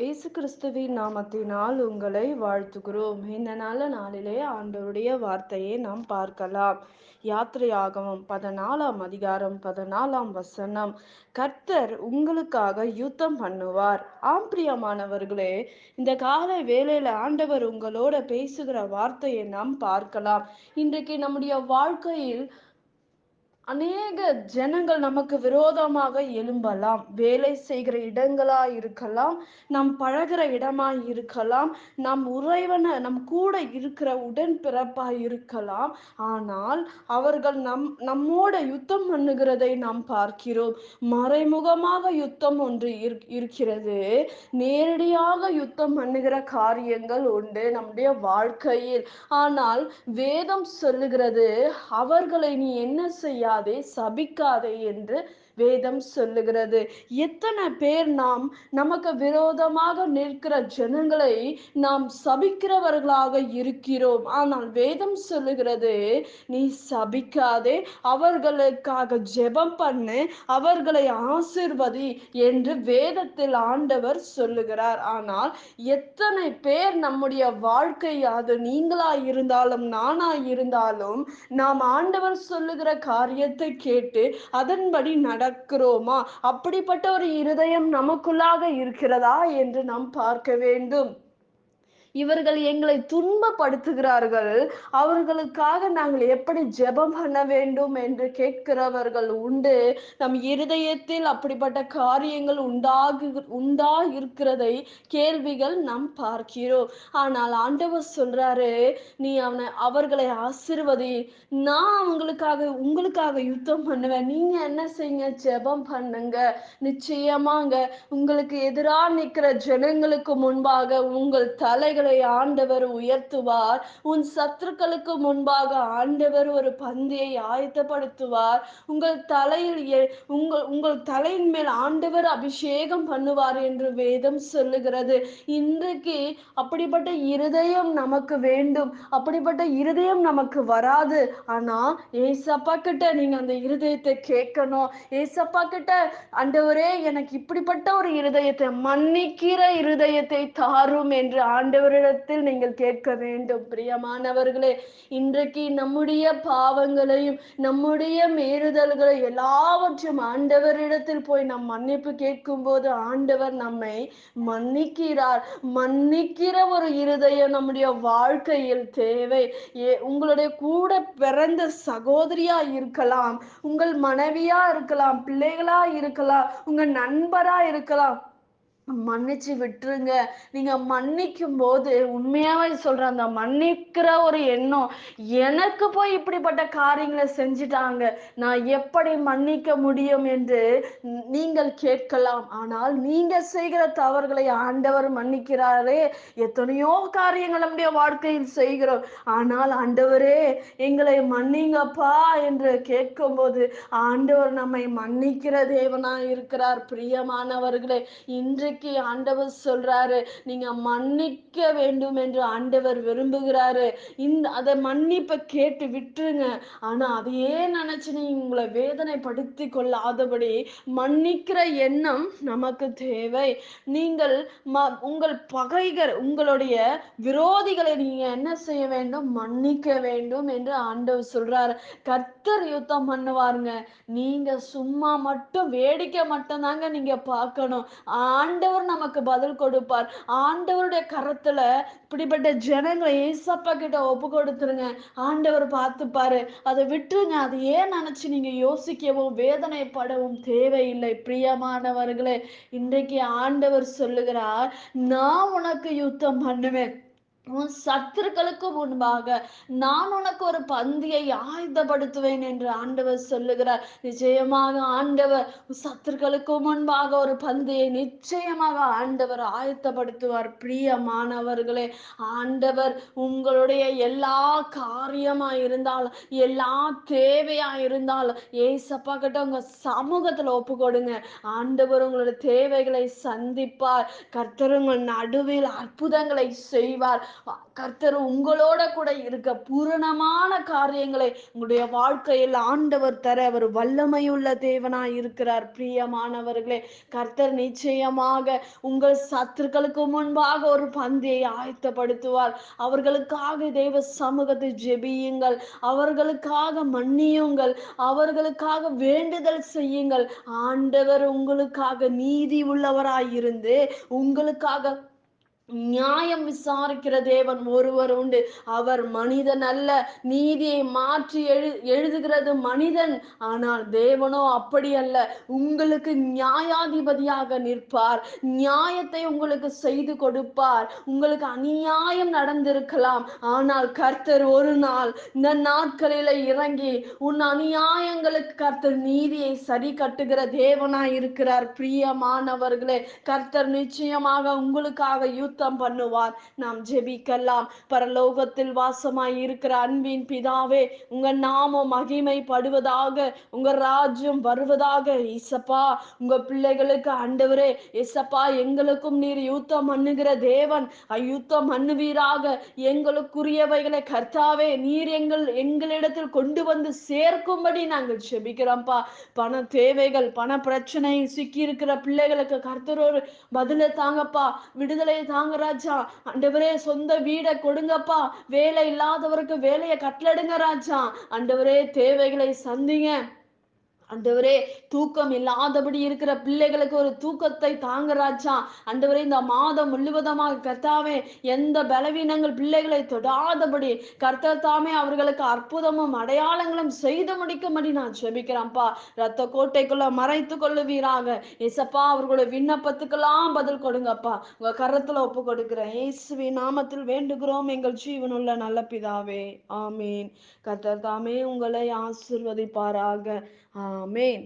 இயேசு கிறிஸ்துவின் நாமத்தினால் உங்களை வாழ்த்துகிறோம். இந்த நல்ல நாளிலே ஆண்டவருடைய வார்த்தையை நாம் பார்க்கலாம். யாத்திரையாகமம் 14ஆம் அதிகாரம் 14ஆம் வசனம். கர்த்தர் உங்களுக்காக யுத்தம் பண்ணுவார். ஆம் பிரியமானவர்களே, இந்த காலை வேளையில ஆண்டவர் உங்களோட பேசுகிற வார்த்தையை நாம் பார்க்கலாம். இன்றைக்கு நம்முடைய வாழ்க்கையில் அநேக ஜனங்கள் நமக்கு விரோதமாக எழும்பலாம். வேலை செய்கிற இடங்களா இருக்கலாம், நம் பழகிற இடமா இருக்கலாம், நம் கூட இருக்கிற உடன் பிறப்பா இருக்கலாம். ஆனால் அவர்கள் நம்மோட யுத்தம் பண்ணுகிறதை நாம் பார்க்கிறோம். மறைமுகமாக யுத்தம் ஒன்று இருக்கிறது. நேரடியாக யுத்தம் பண்ணுகிற காரியங்கள் உண்டு நம்முடைய வாழ்க்கையில். ஆனால் வேதம் சொல்லுகிறது, அவர்களை நீ என்ன செய்யாதே, சபிக்காதே என்று வேதம் சொல்லுகிறது. எத்தனை பேர் நமக்கு விரோதமாக நிற்கிற ஜனங்களை நாம் சபிக்கிறவர்களாக இருக்கிறோம். ஆனால் வேதம் சொல்லுகிறது, நீ சபிக்காதே, அவர்களுக்காக ஜெபம் பண்ணு, அவர்களை ஆசீர்வதி என்று வேதத்தில் ஆண்டவர் சொல்லுகிறார். ஆனால் எத்தனை பேர் நம்முடைய வாழ்க்கை, அது நீங்களா இருந்தாலும் நானா இருந்தாலும், நாம் ஆண்டவர் சொல்லுகிற காரியத்தை கேட்டு அதன்படி நடக்கிறோமா? அப்படிப்பட்ட ஒரு இருதயம் நமக்குள்ளாக இருக்கிறதா என்று நாம் பார்க்க வேண்டும். இவர்கள் எங்களை துன்பப்படுத்துகிறார்கள், அவர்களுக்காக நாங்கள் எப்படி ஜெபம் பண்ண வேண்டும் என்று கேட்கிறவர்கள் உண்டு. நம் இருதயத்தில் அப்படிப்பட்ட காரியங்கள் உண்டா இருக்கிறதை கேள்விகள் நாம் பார்க்கிறோம். ஆனால் ஆண்டவர் சொல்றாரு, நீ அவர்களை ஆசீர்வதி, நான் உங்களுக்காக யுத்தம் பண்ணுவேன், நீங்க என்ன செய்யுங்க, ஜெபம் பண்ணுங்க. நிச்சயமாங்க, உங்களுக்கு எதிராக நிற்கிற ஜனங்களுக்கு முன்பாக உங்கள் தலைகளை ஆண்டவர் உயர்த்துவார். உன் சத்துருக்களுக்கு முன்பாக ஆண்டவர் ஒரு பந்தியை ஆயத்தப்படுத்துவார். உங்கள் தலையின் மேல் ஆண்டவர் அபிஷேகம் பண்ணுவார் என்று வேதம் சொல்லுகிறது. இன்றைக்கு அப்படிப்பட்ட இருதயம் நமக்கு வேண்டும். அப்படிப்பட்ட இருதயம் நமக்கு வராது. ஆனா ஏசப்பா கிட்ட நீங்க அந்த இருதயத்தை கேட்கணும். ஏசப்பா கிட்ட, ஆண்டவரே எனக்கு இப்படிப்பட்ட ஒரு இருதயத்தை, மன்னிக்கிற இருதயத்தை தாரும் என்று ஆண்டவரிடத்தில் நீங்கள் கேட்க வேண்டும். பிரியமானவர்களே, இன்றைக்கு நம்முடைய பாவங்களையும் நம்முடைய மீறுதல்களை எல்லாவற்றையும் ஆண்டவரிடத்தில் போய் நாம் மன்னிப்பு கேட்கும் போது ஆண்டவர் நம்மை மன்னிக்கிறார். மன்னிக்கிற ஒரு இருதயம் நம்முடைய வாழ்க்கையில் தேவை. உங்களுடைய கூட பிறந்த சகோதரியா இருக்கலாம், உங்கள் மனைவியா இருக்கலாம், பிள்ளைகளா இருக்கலாம், உங்க நண்பரா இருக்கலாம், மன்னிச்சு விட்டுருங்க. நீங்க மன்னிக்கும் போது உண்மையாவே சொல்றேன், அந்த மன்னிக்கிற ஒரு எண்ணம், எனக்கு போய் இப்படிப்பட்ட காரியங்களை செஞ்சிட்டாங்க, நான் எப்படி மன்னிக்க முடியும் என்று நீங்கள் கேட்கலாம். ஆனால் நீங்க செய்கிற தவறுகளை ஆண்டவர் மன்னிக்கிறாரே. எத்தனையோ காரியங்கள் நம்முடைய வாழ்க்கையில் செய்கிறோம், ஆனால் ஆண்டவரே எங்களை மன்னிங்கப்பா என்று கேட்கும் போது ஆண்டவர் நம்மை மன்னிக்கிற தேவனா இருக்கிறார். பிரியமானவர்களே, இன்றைக்கு ஆண்டவர் சொல்றாரு, நீங்க மன்னிக்க வேண்டும் என்று ஆண்டவர் விரும்புகிறாரு. அதை மன்னிப்பை கேட்டு விட்டுருங்க. ஆனா அதையே நினைச்சு நீங்க உங்களை வேதனைப்படுத்தி கொள்ளாதபடி மன்னிக்கிற எண்ணம் நமக்கு தேவை. நீங்கள் உங்கள் பகைகள், உங்களுடைய விரோதிகளை நீங்க என்ன செய்ய வேண்டும், மன்னிக்க வேண்டும் என்று ஆண்டவர் சொல்றாரு. கர்த்தர் யுத்தம் பண்ணுவாருங்க. நீங்க சும்மா மட்டும் வேடிக்கை மட்டும் தாங்க நீங்க பார்க்கணும். ஆண்டவர் நமக்கு பதில் கொடுப்பார். ஆண்டவருடைய கரத்துல இப்படிப்பட்ட ஜனங்களை ஏசப்பா கிட்ட ஒப்பு கொடுத்துருங்க. ஆண்டவர் பார்த்துப்பாரு. அதை விட்டுருங்க. அதை ஏன் நினைச்சு நீங்க யோசிக்கவும் வேதனைப்படவும் தேவையில்லை. பிரியமானவர்களே, இன்றைக்கு ஆண்டவர் சொல்லுகிறார், நான் உனக்கு யுத்தம் பண்ணுவேன். உன் சத்துருக்களுக்கு முன்பாக நான் உனக்கு ஒரு பந்தியை ஆயுதப்படுத்துவேன் என்று ஆண்டவர் சொல்லுகிறார். நிச்சயமாக ஆண்டவர் சத்துருக்களுக்கு முன்பாக ஒரு பந்தியை நிச்சயமாக ஆண்டவர் ஆயத்தப்படுத்துவார். பிரியமானவர்களே, ஆண்டவர் உங்களுடைய எல்லா காரியமா இருந்தாலும், எல்லா தேவையா இருந்தாலும் ஏசப்பா கிட்ட உங்க சமூகத்துல ஒப்பு கொடுங்க. ஆண்டவர் உங்களுடைய தேவைகளை சந்திப்பார். கர்த்தர் உங்கள் நடுவில் அற்புதங்களை செய்வார். கர்த்தர் உங்களோட கூட இருக்க பூரணமான காரியங்களை உங்களுடைய வாழ்க்கையில் ஆண்டவர் தர அவர் வல்லமையுள்ள தேவனாய் இருக்கிறார். பிரியமானவர்களே, கர்த்தர் நிச்சயமாக உங்கள் சத்துருக்களுக்கு முன்பாக ஒரு பந்தியை ஆயத்தப்படுத்துவார். அவர்களுக்காக தேவ சமூகத்தை ஜெபியுங்கள், அவர்களுக்காக மன்னியுங்கள், அவர்களுக்காக வேண்டுதல் செய்யுங்கள். ஆண்டவர் உங்களுக்காக நீதி உள்ளவராயிருந்து உங்களுக்காக நியாயம் விசாரிக்கிற தேவன் ஒருவர் உண்டு. அவர் மனிதன் அல்ல. நீதியை மாற்றி எழுதுகிறது மனிதன். ஆனால் தேவனோ அப்படி அல்ல. உங்களுக்கு நியாயாதிபதியாக நிற்பார். நியாயத்தை உங்களுக்கு செய்து கொடுப்பார். உங்களுக்கு அநியாயம் நடந்திருக்கலாம், ஆனால் கர்த்தர் ஒரு நாள் இந்த நாட்களில இறங்கி உன் அநியாயங்களுக்கு கர்த்தர் நீதியை சரி கட்டுகிற தேவனாய் இருக்கிறார். பிரியமானவர்களே, கர்த்தர் நிச்சயமாக உங்களுக்காக பண்ணுவார். நாம் ஜெபிக்கலாம். பரலோகத்தில் வாசமாய் இருக்கிற அன்பின் பிதாவே, உங்க நாமம் மகிமைப்படுவதாக, உங்க ராஜ்யம் வருவதாக. இசப்பா, உங்க பிள்ளைகளுக்கு ஆண்டவரே, இசப்பா, எங்களுக்கும் நீர் யுத்தம் பண்ணுகிற தேவன், யுத்தம் பண்ணுவீராக. எங்களுக்குரியவைகளை கர்த்தாவே நீர் எங்களிடத்தில் கொண்டு வந்து சேர்க்கும்படி நாங்கள் ஜெபிக்கிறோம்ப்பா. பண தேவைகள், பண பிரச்சனை சிக்கி இருக்கிற பிள்ளைகளுக்கு கர்த்தரோடு பதில தாங்கப்பா, விடுதலை தாங்க ராஜா. ஆண்டவரே, சொந்த வீடை கொடுங்கப்பா. வேலை இல்லாதவருக்கு வேலையை கட்டளடுங்க ராஜா. ஆண்டவரே, தேவைகளை சந்திங்க. ஆண்டவரே, தூக்கம் இல்லாதபடி இருக்கிற பிள்ளைகளுக்கு ஒரு தூக்கத்தை தாங்க ராஜா. ஆண்டவரே, இந்த மாதம் முழுவதுமாக கர்த்தாவே எந்த பலவீனங்கள் பிள்ளைகளை தொடாதபடி கர்த்தர் தாமே அவர்களுக்கு அற்புதமும் அடையாளங்களும் செய்து முடிக்கும்படி நான் ஜெபிக்கிறேன்ப்பா. ரத்த கோட்டைக்குள்ள மறைத்து கொள்ளுவீராக. இசப்பா, அவர்களுடைய விண்ணப்பத்துக்கெல்லாம் பதில் கொடுங்கப்பா. உங்க கரத்துல ஒப்பு கொடுக்கிறேன். இயேசுவின் நாமத்தில் வேண்டுகிறோம் எங்கள் ஜீவனுள்ள நல்ல பிதாவே, ஆமீன். கர்த்தர் தாமே உங்களை ஆசீர்வதிப்பாராக. ஆமென்.